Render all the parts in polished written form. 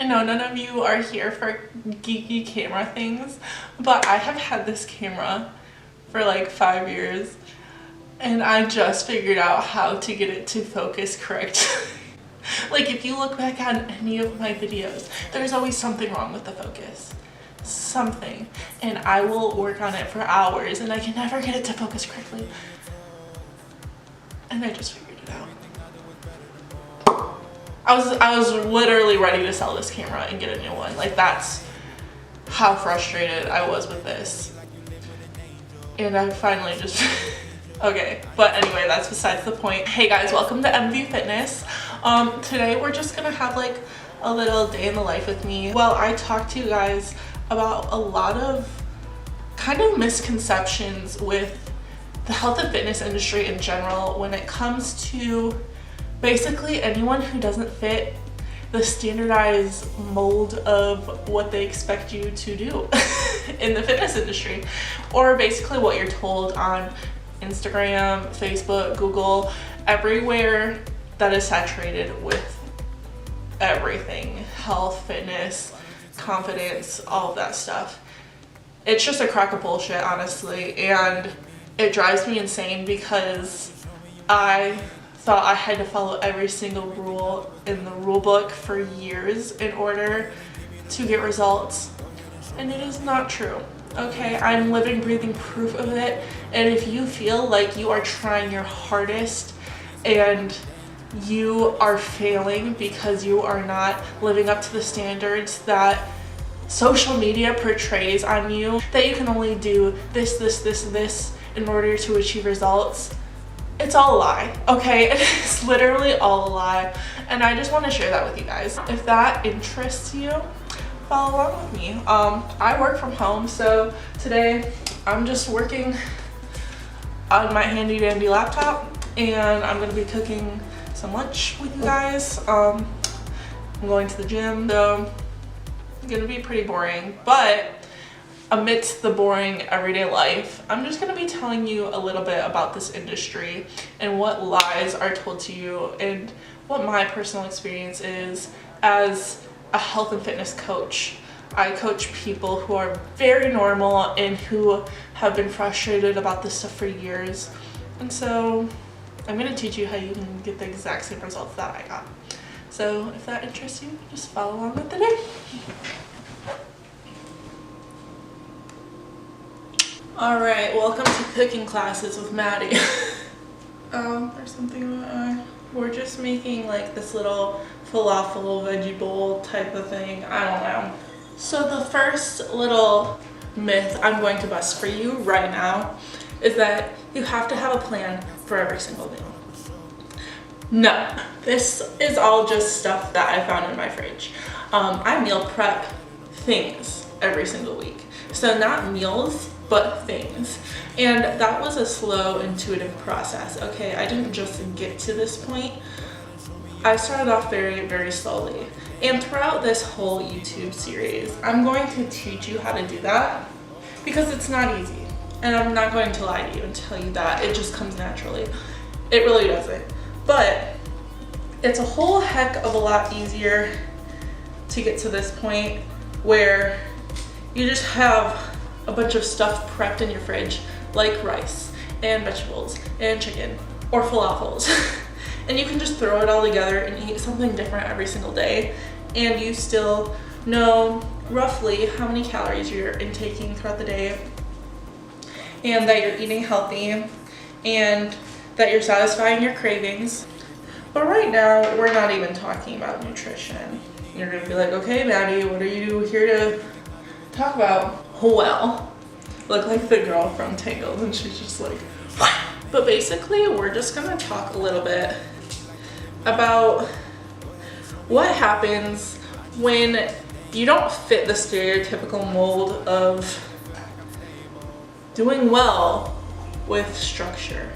know none of you are here for geeky camera things, but I have had this camera for like 5 years and I just figured out how to get it to focus correctly. Like if you look back on any of my videos, there's always something wrong with the focus. Something. And I will work on it for hours and I can never get it to focus correctly. And I just figured it out. I was literally ready to sell this camera and get a new one. Like that's how frustrated I was with this. And I finally just okay, but anyway, that's besides the point. Hey guys, welcome to MV Fitness. Today we're just gonna have like a little day in the life with me. Well, I talked to you guys about a lot of kind of misconceptions with the health and fitness industry in general when it comes to basically anyone who doesn't fit the standardized mold of what they expect you to do in the fitness industry, or basically what you're told on Instagram, Facebook, Google, everywhere that is saturated with everything, health, fitness, confidence, all of that stuff. It's just a crock of bullshit, honestly, and it drives me insane because I thought I had to follow every single rule in the rule book for years in order to get results, and it is not true. Okay, I'm living, breathing proof of it, and if you feel like you are trying your hardest and you are failing because you are not living up to the standards that social media portrays on you, that you can only do this in order to achieve results, it's all a lie, okay? It is literally all a lie, and I just want to share that with you guys. If that interests you, follow along with me. I work from home, so today I'm just working on my handy dandy laptop, and I'm gonna be cooking some lunch with you guys. I'm going to the gym, so it's gonna be pretty boring, but amidst the boring everyday life, I'm just going to be telling you a little bit about this industry and what lies are told to you and what my personal experience is as a health and fitness coach. I coach people who are very normal and who have been frustrated about this stuff for years, and so I'm going to teach you how you can get the exact same results that I got. So if that interests you, just follow along with the day. Alright, welcome to cooking classes with Maddie. There's something we're just making like this little falafel veggie bowl type of thing. I don't know. So the first little myth I'm going to bust for you right now is that you have to have a plan for every single meal. No, this is all just stuff that I found in my fridge. I meal prep things every single week. So not meals, but things. And that was a slow, intuitive process, okay? I didn't just get to this point. I started off very, very slowly. And throughout this whole YouTube series, I'm going to teach you how to do that because it's not easy. And I'm not going to lie to you and tell you that it just comes naturally. It really doesn't. But it's a whole heck of a lot easier to get to this point where you just have a bunch of stuff prepped in your fridge, like rice and vegetables and chicken or falafels. And you can just throw it all together and eat something different every single day, and you still know roughly how many calories you're intaking throughout the day, and that you're eating healthy, and that you're satisfying your cravings. But right now, we're not even talking about nutrition. You're gonna be like, okay, Maddie, what are you here to talk about? Well, look like the girl from Tangled, and she's just like, what? But basically, we're just gonna talk a little bit about what happens when you don't fit the stereotypical mold of doing well with structure,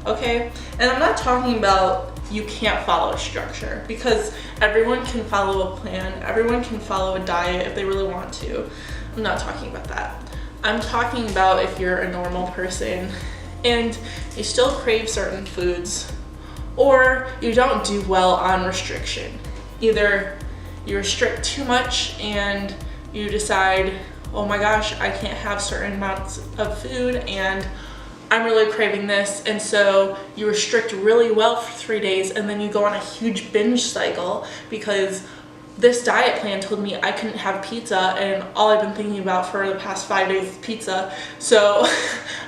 okay? And I'm not talking about you can't follow a structure, because everyone can follow a plan, everyone can follow a diet if they really want to. I'm not talking about that. I'm talking about if you're a normal person and you still crave certain foods, or you don't do well on restriction. Either you restrict too much and you decide, oh my gosh, I can't have certain amounts of food and I'm really craving this, and so you restrict really well for 3 days and then you go on a huge binge cycle because this diet plan told me I couldn't have pizza, and all I've been thinking about for the past 5 days is pizza. So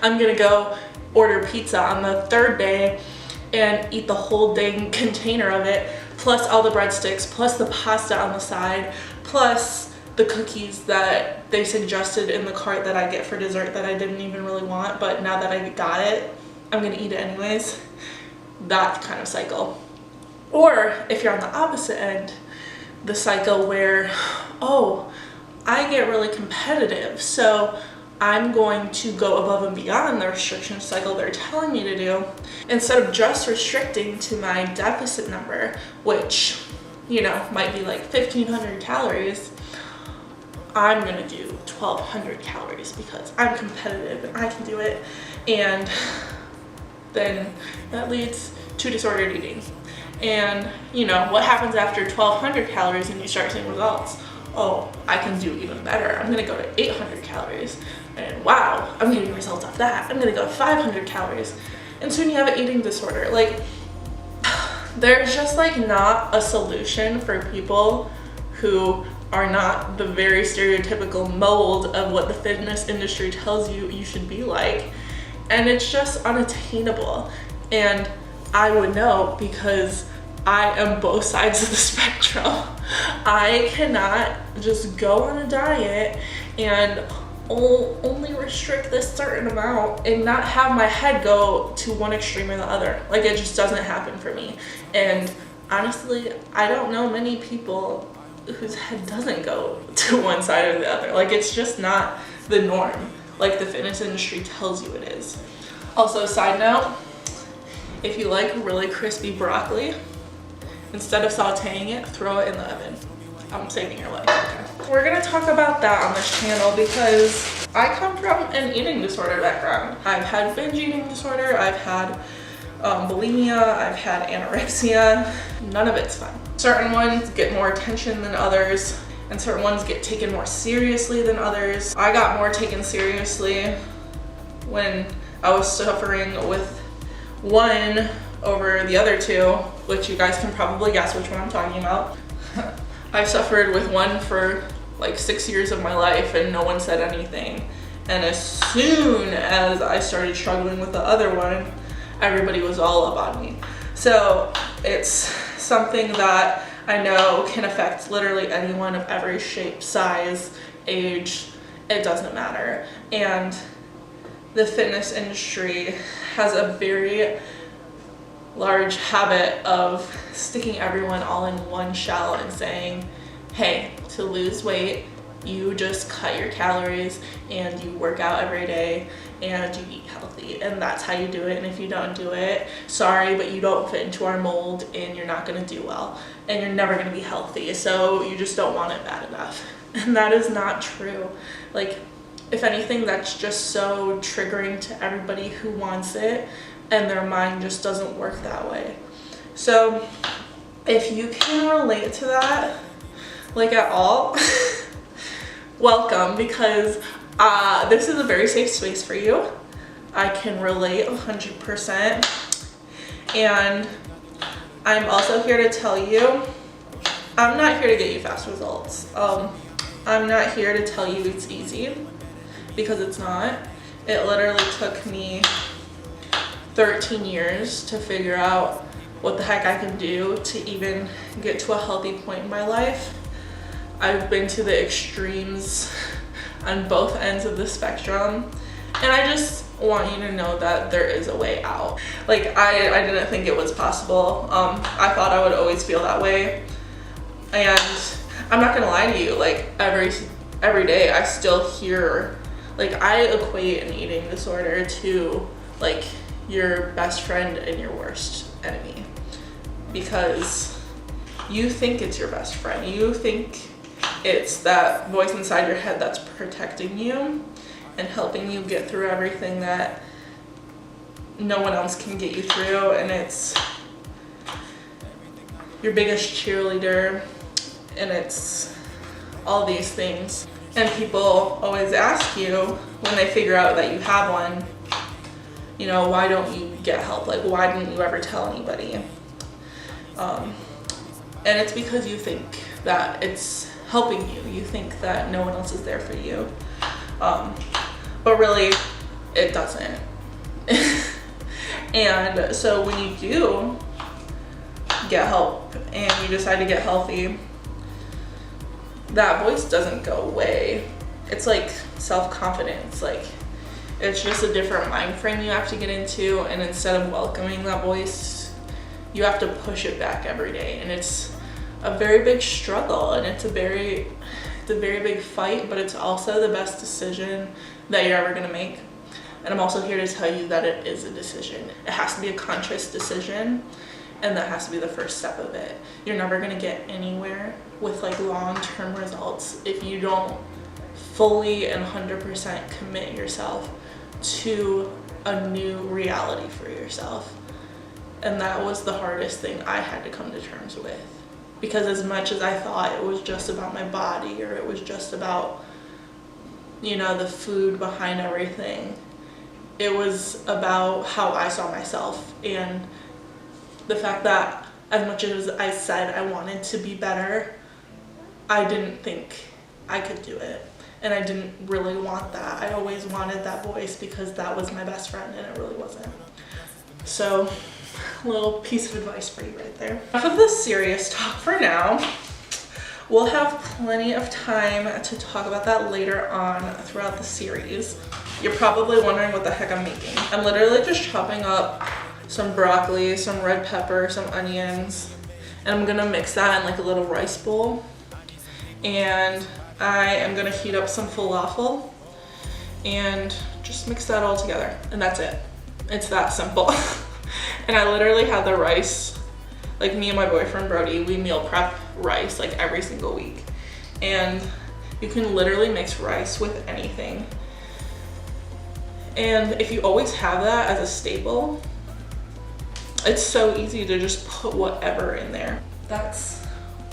I'm gonna go order pizza on the 3rd day and eat the whole dang container of it, plus all the breadsticks, plus the pasta on the side, plus the cookies that they suggested in the cart that I get for dessert that I didn't even really want, but now that I got it, I'm gonna eat it anyways. That kind of cycle. Or if you're on the opposite end, the cycle where, oh, I get really competitive, so I'm going to go above and beyond the restriction cycle they're telling me to do. Instead of just restricting to my deficit number, which, you know, might be like 1,500 calories, I'm gonna do 1,200 calories because I'm competitive and I can do it. And then that leads to disordered eating. And you know, what happens after 1,200 calories and you start seeing results? Oh, I can do even better. I'm gonna go to 800 calories. And wow, I'm getting results off that. I'm gonna go to 500 calories. And soon you have an eating disorder. Like, there's just like not a solution for people who are not the very stereotypical mold of what the fitness industry tells you you should be like. And it's just unattainable. And I would know because I am both sides of the spectrum. I cannot just go on a diet and only restrict this certain amount and not have my head go to one extreme or the other. Like, it just doesn't happen for me. And honestly, I don't know many people whose head doesn't go to one side or the other. Like, it's just not the norm, like the fitness industry tells you it is. Also, side note, if you like really crispy broccoli, instead of sauteing it, throw it in the oven. I'm saving your life. Okay. We're gonna talk about that on this channel because I come from an eating disorder background. I've had binge eating disorder, I've had bulimia, I've had anorexia. None of it's fun. Certain ones get more attention than others, and certain ones get taken more seriously than others. I got more taken seriously when I was suffering with one over the other two, which you guys can probably guess which one I'm talking about. I suffered with one for like 6 years of my life and no one said anything. And as soon as I started struggling with the other one, everybody was all up on me. So it's something that I know can affect literally anyone of every shape, size, age, it doesn't matter. And the fitness industry has a very large habit of sticking everyone all in one shell and saying, hey, to lose weight, you just cut your calories and you work out every day and you eat healthy, and that's how you do it. And if you don't do it, sorry, but you don't fit into our mold and you're not gonna do well and you're never gonna be healthy, so you just don't want it bad enough. And that is not true. Like, if anything, that's just so triggering to everybody who wants it and their mind just doesn't work that way. So if you can relate to that, like at all, welcome, because this is a very safe space for you. I can relate 100%. And I'm also here to tell you, I'm not here to get you fast results. I'm not here to tell you it's easy, because it's not. It literally took me 13 years to figure out what the heck I can do to even get to a healthy point in my life. I've been to the extremes on both ends of the spectrum, and I just want you to know that there is a way out. Like, I didn't think it was possible. I thought I would always feel that way, and I'm not gonna lie to you, like every day I still hear, like, I equate an eating disorder to like your best friend and your worst enemy, because you think it's your best friend. You think it's that voice inside your head that's protecting you and helping you get through everything that no one else can get you through, and it's your biggest cheerleader, and it's all these things. And people always ask you when they figure out that you have one, you know, why don't you get help? Like, why didn't you ever tell anybody? And it's because you think that it's helping you. You think that no one else is there for you. But really, it doesn't. And so when you do get help and you decide to get healthy, that voice doesn't go away. It's like self-confidence. Like, it's just a different mind frame you have to get into, and instead of welcoming that voice, you have to push it back every day. And it's a very big struggle, and it's a very big fight, but it's also the best decision that you're ever gonna make. And I'm also here to tell you that it is a decision. It has to be a conscious decision, and that has to be the first step of it. You're never gonna get anywhere with like long-term results if you don't fully and 100% commit yourself to a new reality for yourself. And that was the hardest thing I had to come to terms with. Because as much as I thought it was just about my body, or it was just about, you know, the food behind everything, it was about how I saw myself, and the fact that as much as I said I wanted to be better, I didn't think I could do it. And I didn't really want that. I always wanted that voice because that was my best friend, and it really wasn't. So, a little piece of advice for you right there. Enough of the serious talk for now. We'll have plenty of time to talk about that later on throughout the series. You're probably wondering what the heck I'm making. I'm literally just chopping up some broccoli, some red pepper, some onions, and I'm gonna mix that in like a little rice bowl. And I am gonna heat up some falafel and just mix that all together, and that's it. It's that simple. And I literally have the rice, like me and my boyfriend Brody, we meal prep rice like every single week. And you can literally mix rice with anything. And if you always have that as a staple, it's so easy to just put whatever in there. That's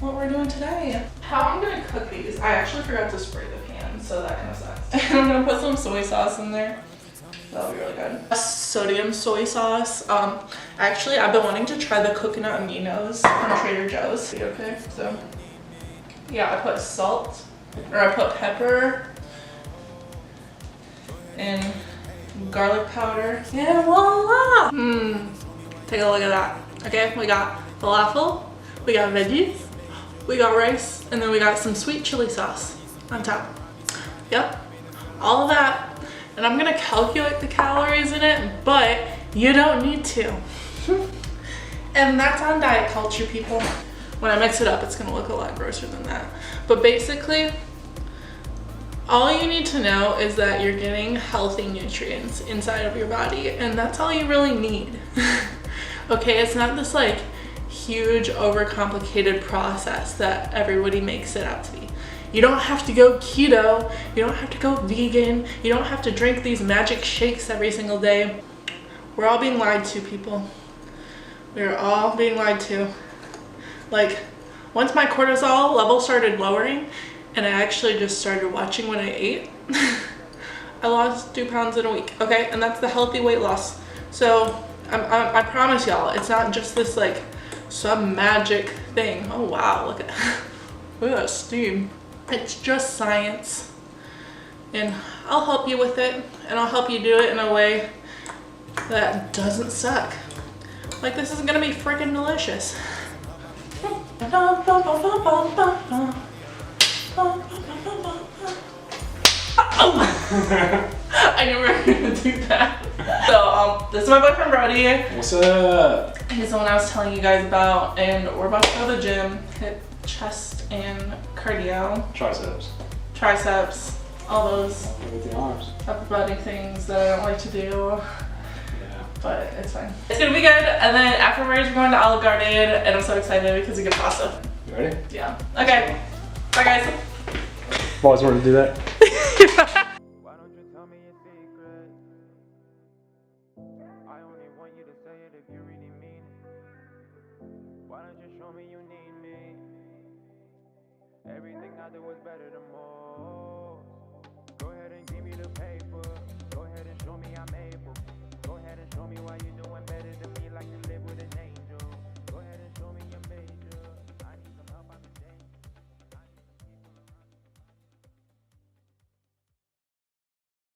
what we're doing today. How I'm gonna cook these, I actually forgot to spray the pan, so that kind of sucks. I'm gonna put some soy sauce in there. That'll be really good. Sodium soy sauce. Actually, I've been wanting to try the coconut aminos from Trader Joe's. Okay, so yeah, I put salt, or I put pepper and garlic powder, and voila! Take a look at that. Okay, we got falafel, we got veggies, we got rice, and then we got some sweet chili sauce on top. Yep, all of that. And I'm gonna calculate the calories in it, but you don't need to. And that's on diet culture, people. When I mix it up, it's gonna look a lot grosser than that. But basically, all you need to know is that you're getting healthy nutrients inside of your body, and that's all you really need. Okay, it's not this like huge overcomplicated process that everybody makes it out to be. You don't have to go keto, you don't have to go vegan, you don't have to drink these magic shakes every single day. We're all being lied to, people. We're all being lied to. Like, once my cortisol level started lowering, and I actually just started watching when I ate, I lost 2 pounds in a week, okay? And that's the healthy weight loss. So, I promise y'all, it's not just this like some magic thing. Oh wow, look at that steam. It's just science, and I'll help you with it, and I'll help you do it in a way that doesn't suck. Like, this is gonna be freaking delicious. I knew we were gonna do that. So, this is my boyfriend Brody. What's up? He's the one I was telling you guys about, and we're about to go to the gym, hit chest and cardio. Triceps, all those With the arms. upper body things that I don't like to do. Yeah. But it's fine. It's gonna be good, and then afterwards we're going to Olive Garden, and I'm so excited because we get pasta. You ready? Yeah. Okay. Bye guys. I've always wanted to do that. Why don't you tell me your secret? I only want you to say it if you really mean it. Why don't you show me you need me? Everything I do is better than more.